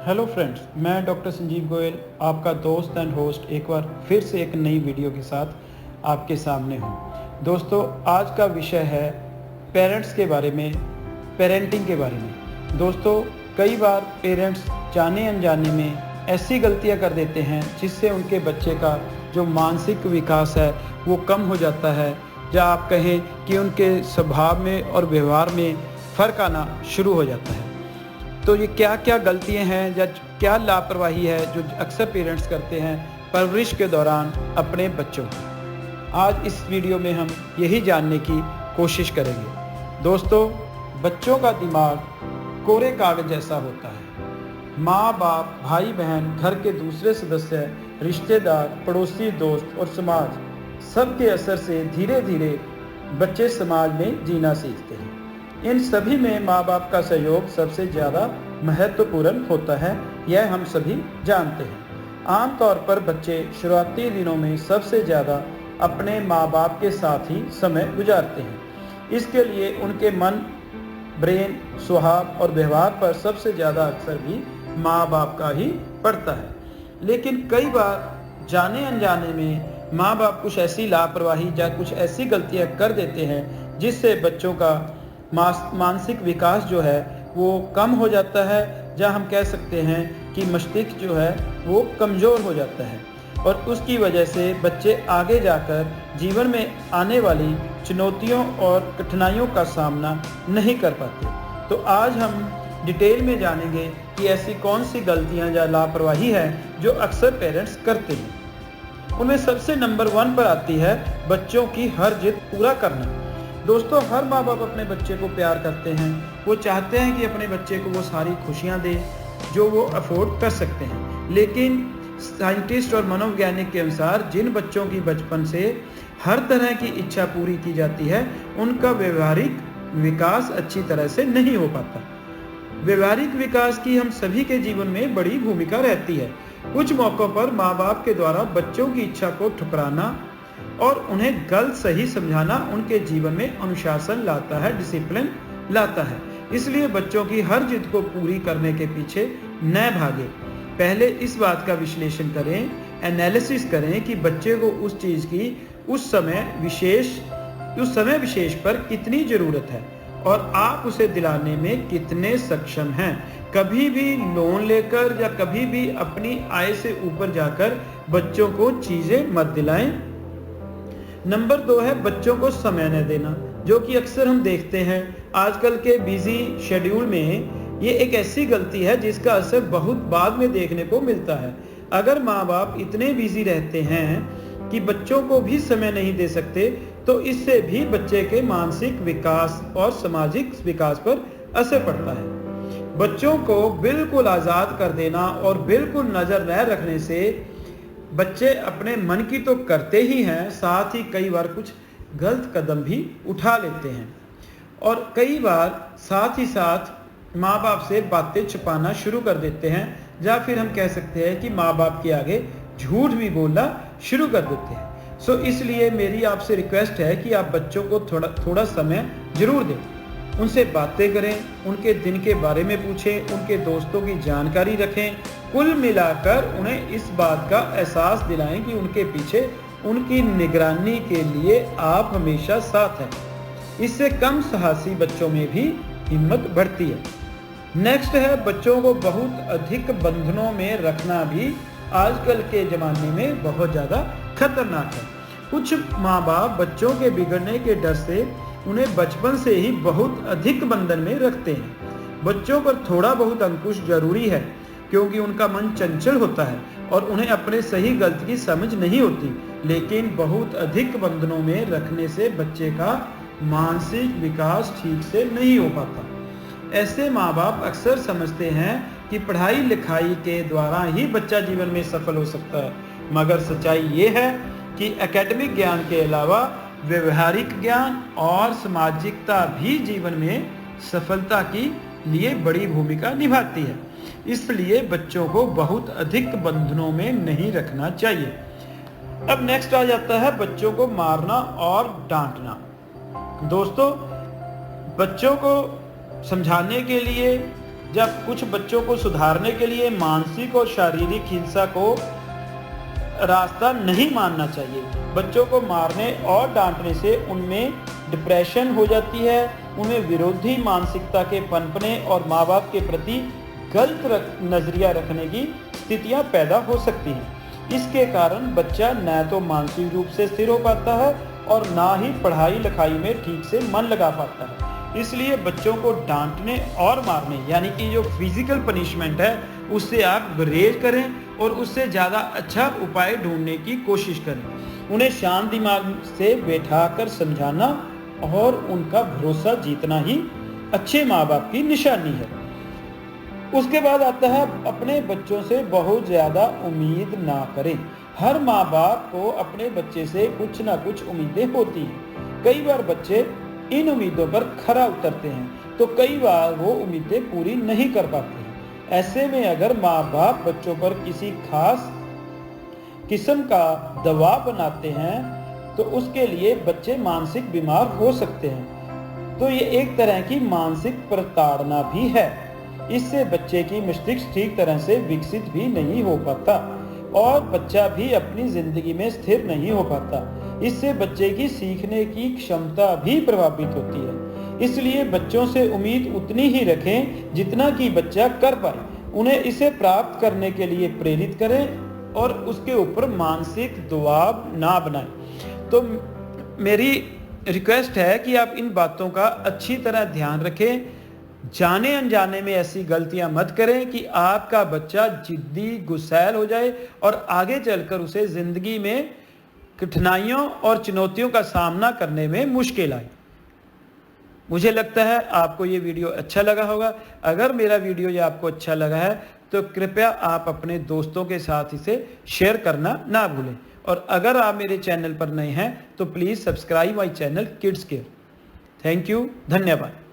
Hello friends, मैं doctor Sanjeev Goyal, आपका दोस्त एंड होस्ट एक बार फिर से एक नई वीडियो के साथ आपके सामने हूँ। दोस्तों, आज का विषय है पेरेंट्स के बारे में, पेरेंटिंग के बारे में। दोस्तों, कई बार पेरेंट्स जाने अनजाने में ऐसी गलतियाँ कर देते हैं जिससे उनके बच्चे का जो मानसिक विकास है वो कम हो जाता है, या आप कहें कि उनके स्वभाव में और व्यवहार में फ़र्क आना शुरू हो जाता है। तो ये क्या क्या गलतियां हैं या क्या लापरवाही है जो अक्सर पेरेंट्स करते हैं परवरिश के दौरान अपने बच्चों की। आज इस वीडियो में हम यही जानने की कोशिश करेंगे। दोस्तों, बच्चों का दिमाग कोरे कागज जैसा होता है। माँ बाप, भाई बहन, घर के दूसरे सदस्य, रिश्तेदार, पड़ोसी, दोस्त और समाज, सबके असर से धीरे धीरे बच्चे समाज में जीना सीखते हैं। इन सभी में माँ बाप का सहयोग सबसे ज़्यादा महत्वपूर्ण होता है, यह हम सभी जानते हैं। आमतौर पर बच्चे शुरुआती दिनों में सबसे ज़्यादा अपने माँ बाप के साथ ही समय गुजारते हैं। इसके लिए उनके मन, ब्रेन, स्वभाव और व्यवहार पर सबसे ज़्यादा अक्सर भी माँ बाप का ही पड़ता है। लेकिन कई बार जाने अनजाने में माँ बाप कुछ ऐसी लापरवाही या कुछ ऐसी गलतियाँ कर देते हैं जिससे बच्चों का मानसिक विकास जो है वो कम हो जाता है, या हम कह सकते हैं कि मस्तिष्क जो है वो कमज़ोर हो जाता है, और उसकी वजह से बच्चे आगे जाकर जीवन में आने वाली चुनौतियों और कठिनाइयों का सामना नहीं कर पाते। तो आज हम डिटेल में जानेंगे कि ऐसी कौन सी गलतियां या लापरवाही है जो अक्सर पेरेंट्स करते हैं। उनमें सबसे नंबर 1 पर आती है बच्चों की हर जिद पूरा करना। दोस्तों, हर माँ बाप अपने बच्चे को प्यार करते हैं। वो चाहते हैं कि अपने बच्चे को वो सारी खुशियाँ दे जो वो अफोर्ड कर सकते हैं। लेकिन साइंटिस्ट और मनोवैज्ञानिक के अनुसार जिन बच्चों की बचपन से हर तरह की इच्छा पूरी की जाती है, उनका व्यवहारिक विकास अच्छी तरह से नहीं हो पाता। व्यवहारिक विकास की हम सभी के जीवन में बड़ी भूमिका रहती है। कुछ मौक़ों पर माँ बाप के द्वारा बच्चों की इच्छा को ठुकराना और उन्हें गलत सही समझाना उनके जीवन में अनुशासन लाता है, डिसिप्लिन लाता है। इसलिए बच्चों की हर जिद को पूरी करने के पीछे न भागे। पहले इस बात का विश्लेषण करें, एनालिसिस करें कि बच्चे को उस चीज़ की उस समय विशेष पर कितनी ज़रूरत है और आप उसे दिलाने में कितने सक्षम हैं। कभी भी लोन लेकर या कभी भी अपनी आय से ऊपर जाकर बच्चों को चीज़ें मत दिलाएं। नंबर 2 है बच्चों को समय न देना, जो कि अक्सर हम देखते हैं आजकल के बिजी शेड्यूल में। ये एक ऐसी गलती है जिसका असर बहुत बाद में देखने को मिलता है। अगर माँ बाप इतने बिजी रहते हैं कि बच्चों को भी समय नहीं दे सकते, तो इससे भी बच्चे के मानसिक विकास और सामाजिक विकास पर असर पड़ता है। बच्चों को बिल्कुल आज़ाद कर देना और बिल्कुल नज़र न रखने से बच्चे अपने मन की तो करते ही हैं, साथ ही कई बार कुछ गलत कदम भी उठा लेते हैं, और कई बार साथ ही साथ माँ बाप से बातें छुपाना शुरू कर देते हैं, या फिर हम कह सकते हैं कि माँ बाप के आगे झूठ भी बोलना शुरू कर देते हैं। इसलिए मेरी आपसे रिक्वेस्ट है कि आप बच्चों को थोड़ा समय जरूर दें, उनसे बातें करें, उनके दिन के बारे में पूछें, उनके दोस्तों की जानकारी रखें। कुल मिलाकर उन्हें इस बात का एहसास दिलाएं कि उनके पीछे उनकी निगरानी के लिए आप हमेशा साथ हैं। इससे कम साहसी बच्चों में भी हिम्मत बढ़ती है। नेक्स्ट है बच्चों को बहुत अधिक बंधनों में रखना भी आजकल के ज़माने में बहुत ज़्यादा खतरनाक है। कुछ माँ बाप बच्चों के बिगड़ने के डर से उन्हें बचपन से ही बहुत अधिक बंधन में रखते हैं। बच्चों पर थोड़ा बहुत अंकुश जरूरी है, क्योंकि उनका मन चंचल होता है और उन्हें अपने सही गलत की समझ नहीं होती। लेकिन बहुत अधिक बंधनों में रखने से बच्चे का मानसिक विकास ठीक से नहीं हो पाता। ऐसे माँ बाप अक्सर समझते हैं कि पढ़ाई लिखाई के द्वारा ही बच्चा जीवन में सफल हो सकता है, मगर सच्चाई ये है कि एकेडमिक ज्ञान के अलावा व्यवहारिक ज्ञान और सामाजिकता भी जीवन में सफलता के लिए बड़ी भूमिका निभाती है। इसलिए बच्चों को बहुत अधिक बंधनों में नहीं रखना चाहिए। अब नेक्स्ट आ जाता है बच्चों को मारना और डांटना। दोस्तों, बच्चों को समझाने के लिए जब कुछ बच्चों को सुधारने के लिए मानसिक और शारीरिक हिंसा को रास्ता नहीं मानना चाहिए। बच्चों को मारने और डांटने से उनमें डिप्रेशन हो जाती है, उन्हें विरोधी मानसिकता के पनपने और माँ बाप के प्रति गलत नजरिया रखने की स्थितियां पैदा हो सकती हैं। इसके कारण बच्चा न तो मानसिक रूप से स्थिर हो पाता है और ना ही पढ़ाई लिखाई में ठीक से मन लगा पाता है। इसलिए बच्चों को डांटने और मारने यानी कि जो फिजिकल पनिशमेंट है उससे आप गुरेज करें और उससे ज़्यादा अच्छा उपाय ढूंढने की कोशिश करें। उन्हें शांत दिमाग से बैठाकर समझाना और उनका भरोसा जीतना ही अच्छे माँ बाप की निशानी है। उसके बाद आता है अपने बच्चों से बहुत ज़्यादा उम्मीद ना करें। हर माँ बाप को अपने बच्चे से कुछ ना कुछ उम्मीदें होती हैं। कई बार बच्चे इन उम्मीदों पर खरा उतरते हैं तो कई बार वो उम्मीदें पूरी नहीं कर पाते हैं। ऐसे में अगर माँ बाप बच्चों पर किसी खास किस्म का दबाव बनाते हैं तो उसके लिए बच्चे मानसिक बीमार हो सकते हैं। तो ये एक तरह की मानसिक प्रताड़ना भी है। इससे बच्चे की मस्तिष्क ठीक तरह से विकसित भी नहीं हो पाता और बच्चा भी अपनी जिंदगी में स्थिर नहीं हो पाता। इससे बच्चे की सीखने की क्षमता भी प्रभावित होती है। इसलिए बच्चों से उम्मीद उतनी ही रखें जितना कि बच्चा कर पाए। उन्हें इसे प्राप्त करने के लिए प्रेरित करें और उसके ऊपर मानसिक दबाव ना बनाएं। तो मेरी रिक्वेस्ट है कि आप इन बातों का अच्छी तरह ध्यान रखें। जाने अनजाने में ऐसी गलतियां मत करें कि आपका बच्चा जिद्दी गुस्सैल हो जाए और आगे चलकर उसे जिंदगी में कठिनाइयों और चुनौतियों का सामना करने में मुश्किल आए। मुझे लगता है आपको ये वीडियो अच्छा लगा होगा। अगर मेरा वीडियो ये आपको अच्छा लगा है तो कृपया आप अपने दोस्तों के साथ इसे शेयर करना ना भूलें। और अगर आप मेरे चैनल पर नए हैं तो please subscribe my channel kids care. Thank you, धन्यवाद।